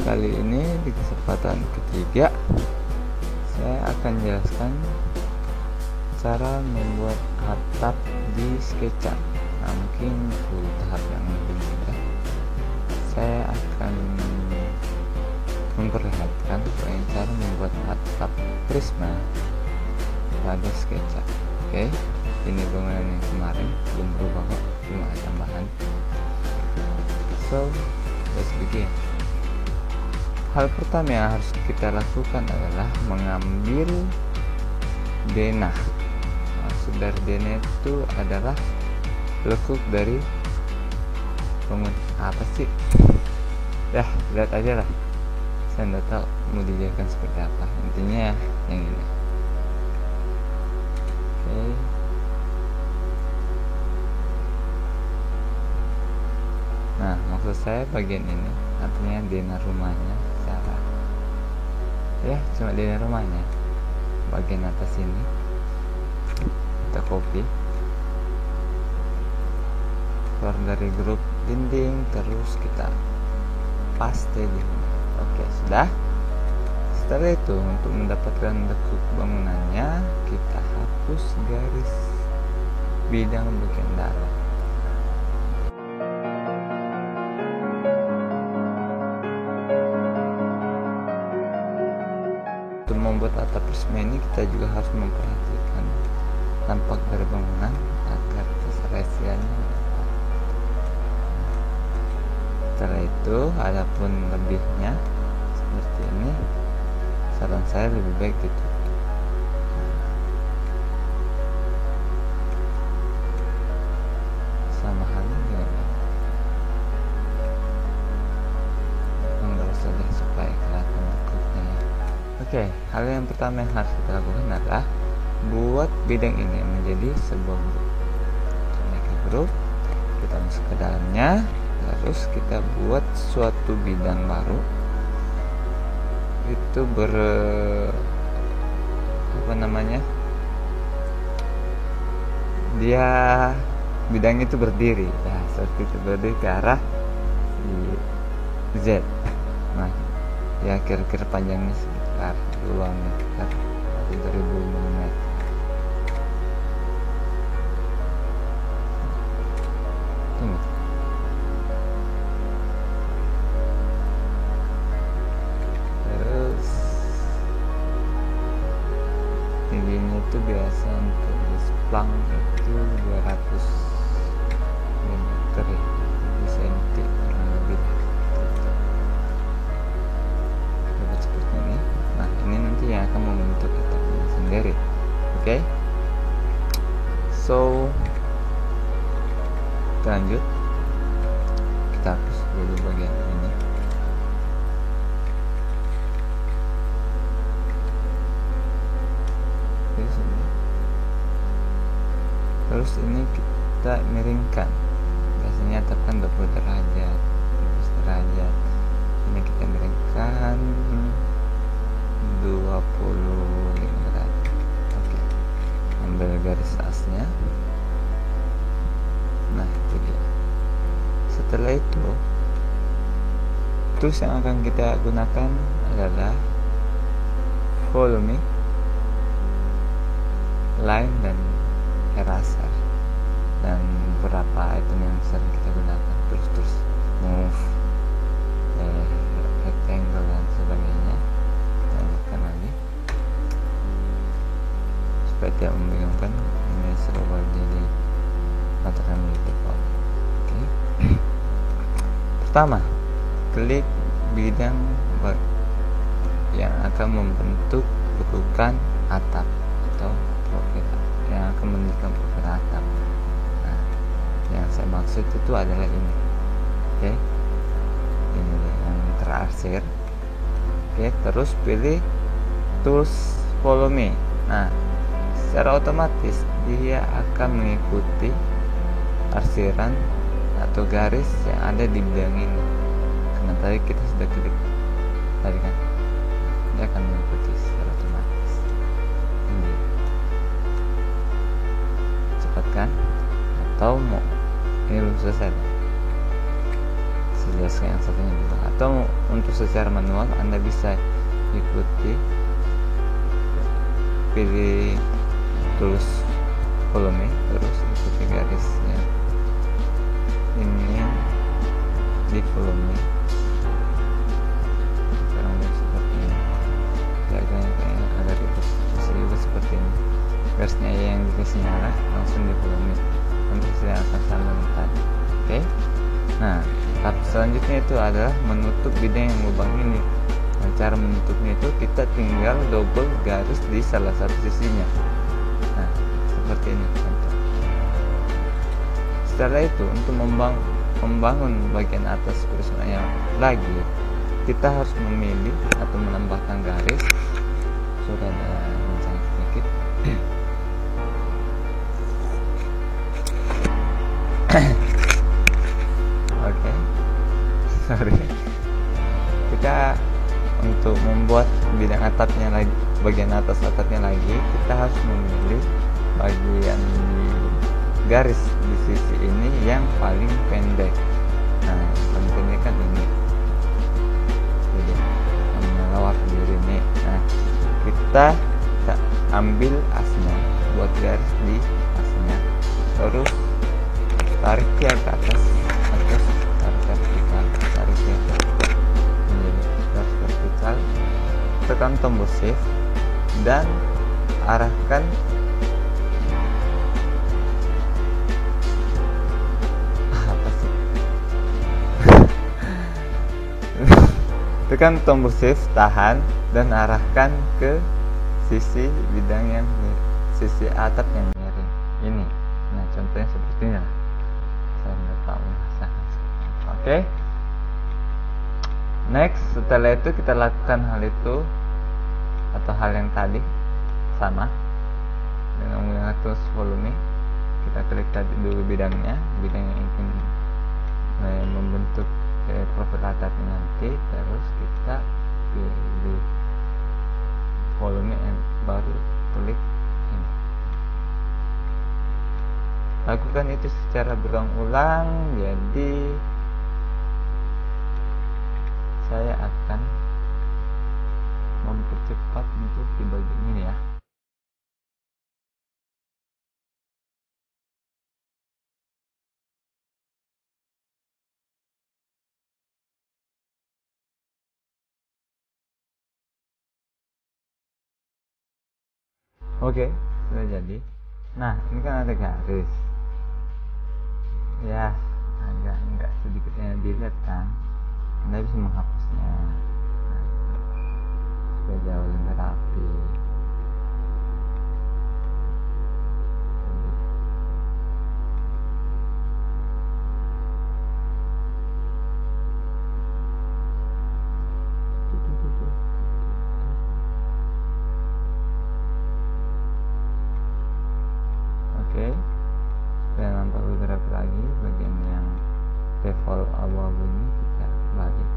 kali ini di kesempatan ketiga saya akan jelaskan cara membuat atap di SketchUp. Nah, mungkin itu tahap yang lebih mudah. Saya akan memperlihatkan cara membuat atap prisma pada SketchUp. Oke, ini bangunan yang kemarin belum berubah kok, cuma ada tambahan. So, let's begin. Hal pertama yang harus kita lakukan adalah mengambil denah. Maksud dari denah itu adalah lekuk dari bangunan. Apa sih? Ya, lihat aja lah. Saya nggak tahu mau dijelaskan seperti apa. Intinya yang ini. Oke. Nah, maksud saya bagian ini artinya denah rumahnya. Ya, cuma denah rumahnya. Bagian atas ini kita copy, keluar dari grup dinding, terus kita paste di sini. Oke, sudah. Setelah itu, untuk mendapatkan lekuk bangunannya, kita hapus garis bidang bagian dalam. Untuk membuat atap prisma ini, kita juga harus memperhatikan tampak dari bangunan agar keserasiannya dapat. Setelah itu, adapun lebihnya seperti ini, saran saya lebih baik ditutup. Sama halnya dengan ini. Enggak usah deh supaya kelihatan lekuknya ya. Oke, hal yang pertama yang harus kita lakukan adalah buat bidang ini menjadi sebuah grup. Kita ke grup, kita masuk ke dalamnya, terus kita buat suatu bidang baru. Itu dia bidang itu berdiri ya, seperti itu, berdiri ke arah Z. Nah, ya kira-kira panjangnya sekitar 2 meter atau 2000 mm. Tunggu. Terus tingginya itu biasa untuk splang itu 200 mm ya, cm kurang lebih. Dapat seperti ini. Nah, ini nanti yang akan membentuk atapnya sendiri. Oke. So, kita lanjut. Kita hapus dulu bagian ini. Oke, sini. Terus ini kita miringkan. Biasanya atap kan 20 derajat, 15 derajat. Ini kita miringkan 25 derajat. Oke. Ambil garis asnya. Nah, itu dia. Setelah itu, tools yang akan kita gunakan adalah volume, line, dan eraser, dan beberapa item yang sering kita gunakan. Terus move, rectangle, dan sebagainya. Kita lanjutkan lagi supaya tidak membingungkan. Ini serba jadi matakan default. Oke. Pertama, klik bidang yang akan membentuk lekukan atap atau profil yang akan mendirikan profil atap. Nah, yang saya maksud itu adalah ini. Oke. Ini yang terarsir. Oke, terus pilih tools volume. Nah, secara otomatis dia akan mengikuti arsiran atau garis yang ada di bidang ini, karena tadi kita sudah klik tadi kan, dia akan mengikuti secara otomatis. Ini cepat kan? Atau mau ini belum selesai, saya jelaskan yang satunya dulu. atau untuk secara manual Anda bisa ikuti, pilih tools volume, terus ikuti garisnya ini di volume kurang lebih seperti ini, kayaknya agak ribet seperti ini. Garisnya yang dikasih nyala langsung di volume, nanti saya akan sambungkan. Oke. Nah, tahap selanjutnya itu adalah menutup bidang yang lubang ini. Nah, cara menutupnya itu kita tinggal double garis di salah satu sisinya. Nah, seperti ini contoh. Setelah itu untuk membangun bagian atas prismanya lagi, kita harus memilih atau menambahkan garis. Sudah ada rencana sedikit. Oke, sorry. Kita untuk membuat bidang atapnya lagi, bagian atas atapnya lagi, kita harus memilih bagian garis di sisi ini yang paling pendek. Nah, yang paling pendek kan ini. Jadi, melawar diri ini. Nah, kita ambil asnya, buat garis di asnya, terus tarik dia ke atas, tarik vertikal, tarik dia menjadi garis vertikal, tekan tombol shift dan arahkan apa sih? Tekan tombol shift, tahan dan arahkan ke sisi bidang yang sisi atap yang miring ini. Nah, contohnya seperti ini lah. Saya nggak tahu sangat. Oke. Next, setelah itu kita lakukan hal itu atau hal yang tadi sama dengan menggunakan tools volume. Kita klik tadi dulu bidang yang ingin membentuk profil atapnya nanti, terus kita pilih volume and baru klik ini. Lakukan itu secara berulang-ulang. Jadi saya akan mempercepat untuk di bagian ini ya. Oke, sudah jadi. Nah, ini kan ada garis ya, agak sedikit yang dilihat kan. Anda bisa menghapusnya supaya jauh lebih rapi. Oke, supaya nampak lebih rapi lagi, bagian yang default abu-abu ini kita balik.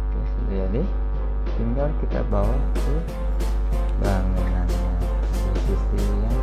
Oke, sudah jadi. Tinggal kita bawa ke bangunannya di sisi yang